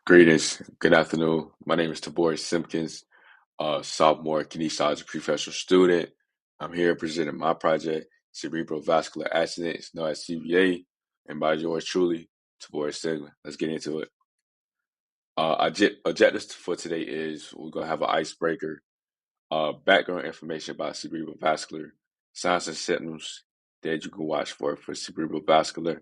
Greetings. Good afternoon. My name is Toboris Simpkinns, sophomore kinesiology professional student. I'm here presenting my project, Cerebrovascular Accidents, known as CVA, and by yours truly, Toboris Sigler. Let's get into it. Objectives for today is we're going to have an icebreaker, background information about cerebrovascular, signs and symptoms that you can watch for cerebrovascular,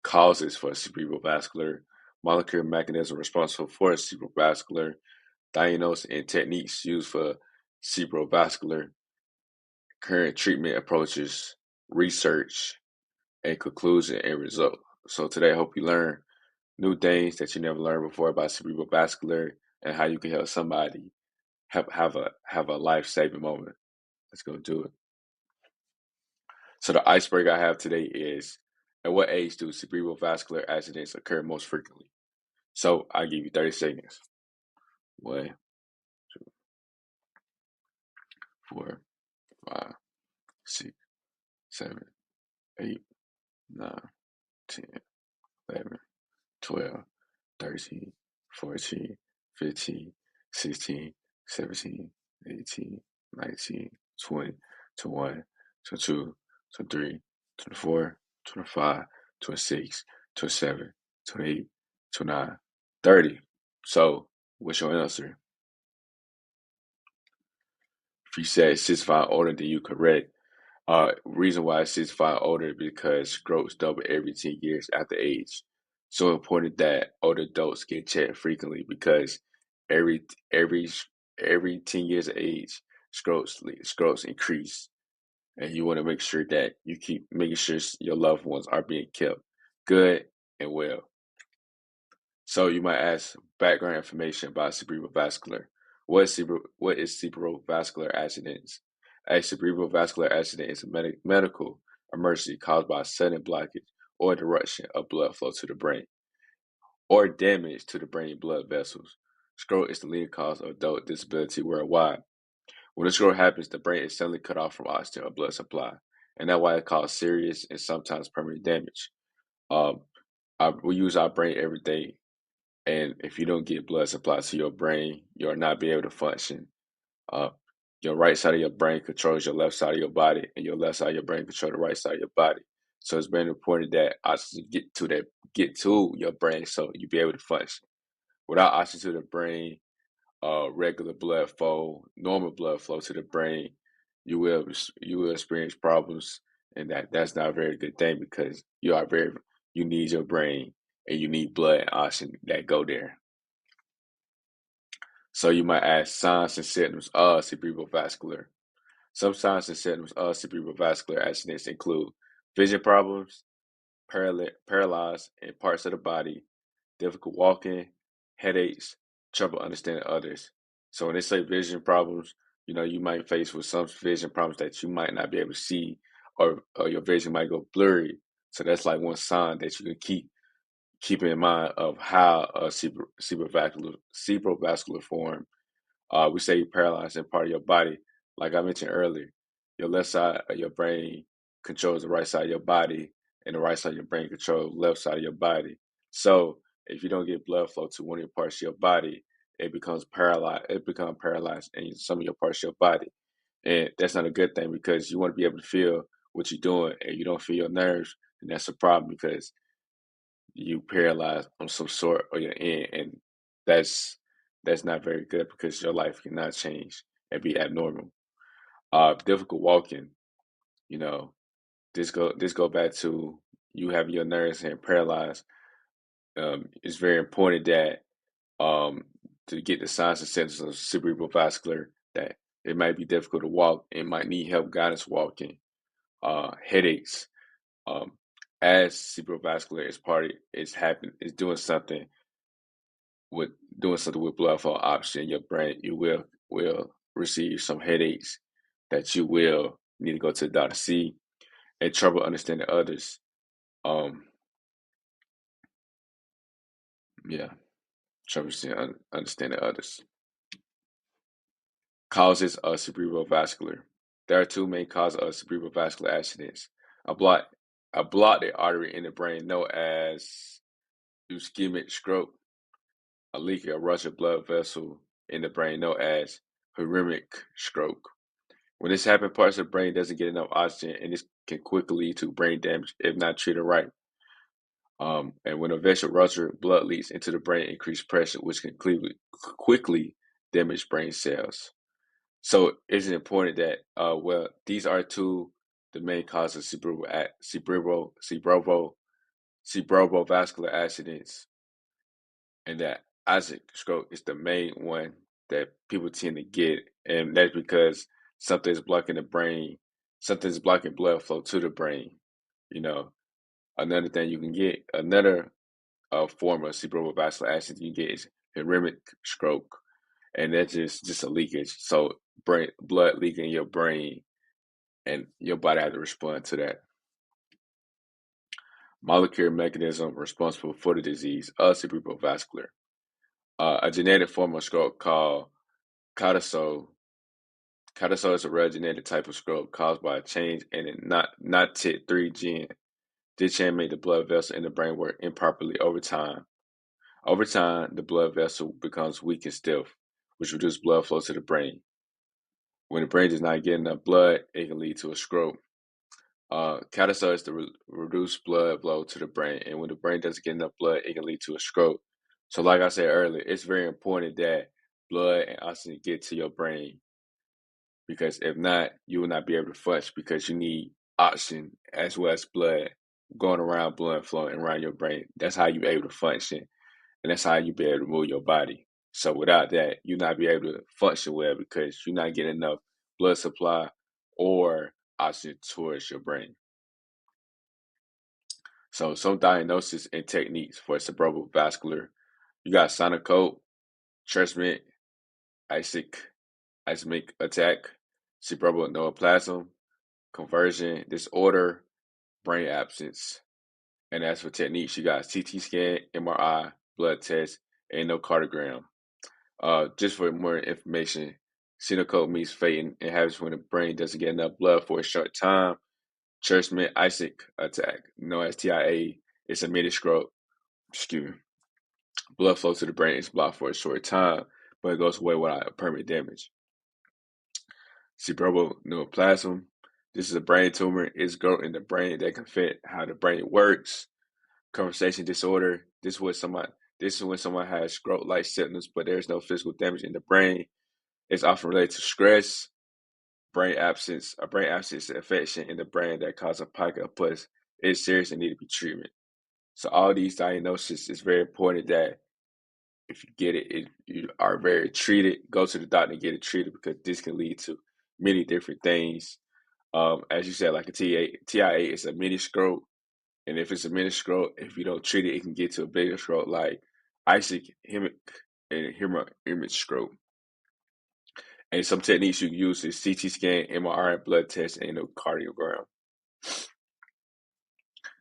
causes for cerebrovascular, molecular mechanism responsible for cerebrovascular, diagnosis and techniques used for cerebrovascular, current treatment approaches, research, and conclusion and result. So today I hope you learn new things that you never learned before about cerebrovascular and how you can help somebody have a life-saving moment. Let's go do it. So the icebreaker I have today is, at what age do cerebrovascular accidents occur most frequently? So I'll give you 30 seconds. 1, 2, 4, 5, 6, 7, 8, 9, 10, 11, 12, 13, 14, 15, 16, 17, 18, 19, 20, 21, 22, 23, 24, 25, 26, 27, 28, 29, 30. So, what's your answer? If you said 65 older, then you correct. Reason why it's 65 older is because strokes double every 10 years after age. So important that older adults get checked frequently because every every every 10 years of age, strokes increase, and you want to make sure that you keep making sure your loved ones are being kept good and well. So you might ask background information about cerebrovascular. What is cerebrovascular accidents? A cerebrovascular accident is a medical emergency caused by a sudden blockage or interruption of blood flow to the brain or damage to the brain blood vessels. Stroke is the leading cause of adult disability worldwide. When a stroke happens, the brain is suddenly cut off from oxygen or blood supply, and that's why it causes serious and sometimes permanent damage. Um, we use our brain every day, and if you don't get blood supply to your brain, you'll not be able to function. Uh, your right side of your brain controls your left side of your body, and your left side of your brain controls the right side of your body. So it's very important that oxygen get to your brain so you be able to function. Without oxygen to the brain, regular blood flow, normal blood flow to the brain, you will experience problems, and that's not a very good thing because you need your brain and you need blood and oxygen that go there. So you might ask signs and symptoms of cerebrovascular. Some signs and symptoms of cerebrovascular accidents include vision problems, paralyzed in parts of the body, difficult walking, headaches, trouble understanding others. So when they say vision problems, you might face with some vision problems that you might not be able to see, or your vision might go blurry. So that's like one sign that you can keep in mind of how a cerebrovascular form. We say you're paralyzed in part of your body. Like I mentioned earlier, your left side of your brain controls the right side of your body, and the right side of your brain controls the left side of your body. So if you don't get blood flow to one of your parts of your body, it becomes paralyzed. It becomes paralyzed in some of your parts of your body, and that's not a good thing because you want to be able to feel what you're doing, and you don't feel your nerves, and that's a problem because you paralyzed on some sort or your end, and that's that's not very good because your life cannot change and be abnormal. Difficult walking, you know, this go back to you having your nerves and paralyzed. It's very important that um to get the signs and symptoms of cerebral vascular that it might be difficult to walk and might need help guidance walking, headaches, um, as cerebrovascular is doing something with blood flow oxygen in your brain, you will receive some headaches that you will need to go to the doctor to see, and trouble understanding others. Um, yeah, trouble understanding others. Causes of cerebrovascular. There are two main causes of cerebrovascular accidents. A block, a blocked artery in the brain known as ischemic stroke, a leaky or ruptured blood vessel in the brain known as hemorrhagic stroke. When this happens, parts of the brain doesn't get enough oxygen, and this can quickly lead to brain damage if not treated right. And when a vessel ruptures, blood leaks into the brain, increased pressure, which can quickly damage brain cells. So it's important that these are the main causes of cerebrovascular accidents, and that ischemic stroke is the main one that people tend to get, and that's because something's blocking the brain, something's blocking blood flow to the brain. You know, another thing you can get, another form of cerebrovascular accident you get is hemorrhagic stroke, and that's just a leakage. So brain blood leaking in your brain, and your body has to respond to that. Molecular mechanism responsible for the disease of cerebrovascular. A genetic form of stroke called Codazole. Codazole is a rare genetic type of stroke caused by a change in a not TIT3 gene. This change made the blood vessel in the brain work improperly over time. Over time, the blood vessel becomes weak and stiff, which reduces blood flow to the brain. When the brain does not get enough blood, it can lead to a stroke. Codazole is to reduce blood flow to the brain, and when the brain doesn't get enough blood, it can lead to a stroke. So, like I said earlier, it's very important that blood and oxygen get to your brain, because if not, you will not be able to function, because you need oxygen as well as blood going around, blood flowing around your brain. That's how you're able to function, and that's how you be able to move your body. So without that, you'll not be able to function well, because you're not getting enough blood supply or oxygen towards your brain. So some diagnosis and techniques for cerebral vascular, you got Sinocope, Tresment, ischemic attack, cerebral neoplasm, conversion disorder, brain absence. And as for techniques, you got CT scan, MRI, blood test, and echocardiogram. Just for more information, Sinocope means fainting and happens when the brain doesn't get enough blood for a short time. Tresment ischemic attack, known as TIA, is a mini stroke. Excuse me. Blood flow to the brain is blocked for a short time, but it goes away without permanent damage. Cerebral neoplasm. This is a brain tumor. It's growth in the brain that can affect how the brain works. Conversation disorder. This is when someone has stroke-like symptoms, but there's no physical damage in the brain. It's often related to stress, brain absence. A brain absence is an infection in the brain that causes a pocket of pus. It's serious and need to be treated. So all these diagnoses is very important that if you get it, if you are very treated, go to the doctor and get it treated, because this can lead to many different things. As you said, like a TIA is a mini stroke, and if it's a mini stroke, if you don't treat it, it can get to a bigger stroke, like ischemic and hemorrhagic stroke. And some techniques you can use is CT scan, MRI, blood test, and echocardiogram.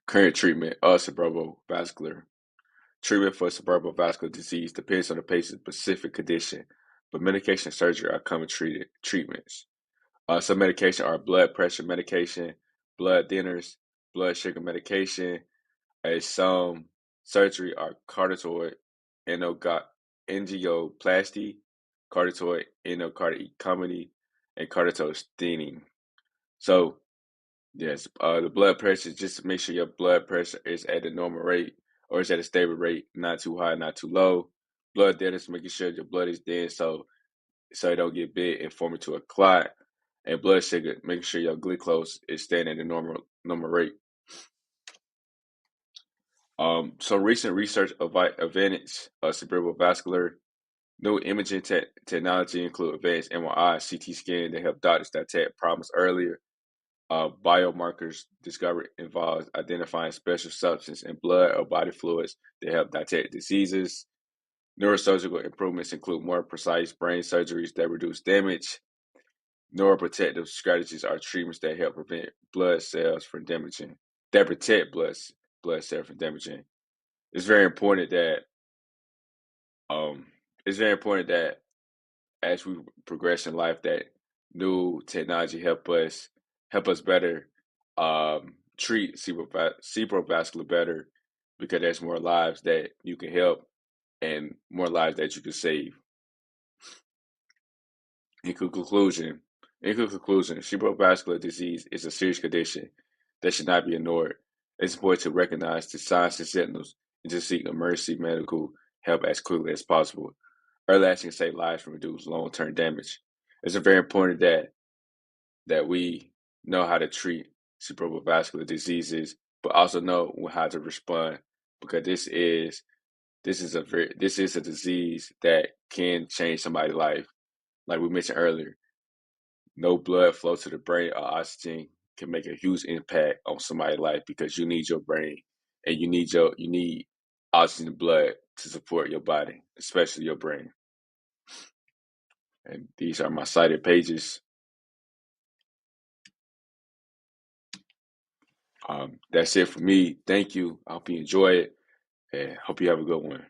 Current treatment of cerebral vascular. Treatment for cerebral vascular disease depends on the patient's specific condition, but medication and surgery are common treatments. Some medication are blood pressure medication, blood thinners, blood sugar medication, some surgery are carotid angioplasty, carotid endocardiectomy, and carotid stenting. So, yes, the blood pressure, just to make sure your blood pressure is at a normal rate, or is at a stable rate, not too high, not too low. Blood thinners, making sure your blood is thin, so it don't get big and form into a clot. And blood sugar, making sure your glucose is staying at a normal rate. So recent research advanced cerebral vascular new imaging technology include advanced MRI, CT scan that help doctors detect problems earlier. Biomarkers discovered involves identifying special substance in blood or body fluids that help detect diseases. Neurosurgical improvements include more precise brain surgeries that reduce damage. Neuroprotective strategies are treatments that help prevent blood cells from damaging, that protect blood cells from damaging. It's very important that um it's very important that as we progress in life, that new technology help us better treat cerebrovascular better, because there's more lives that you can help, and more lives that you can save. In conclusion, cerebral vascular disease is a serious condition that should not be ignored. It's important to recognize the signs and signals and to seek emergency medical help as quickly as possible. Early action can save lives and reduce long-term damage. It's very important that we know how to treat cerebral vascular diseases, but also know how to respond because this is a disease that can change somebody's life. Like we mentioned earlier, no blood flow to the brain or oxygen can make a huge impact on somebody's life because you need your brain and you need oxygen and blood to support your body, especially your brain. And these are my cited pages. That's it for me. Thank you. I hope you enjoy it and hope you have a good one.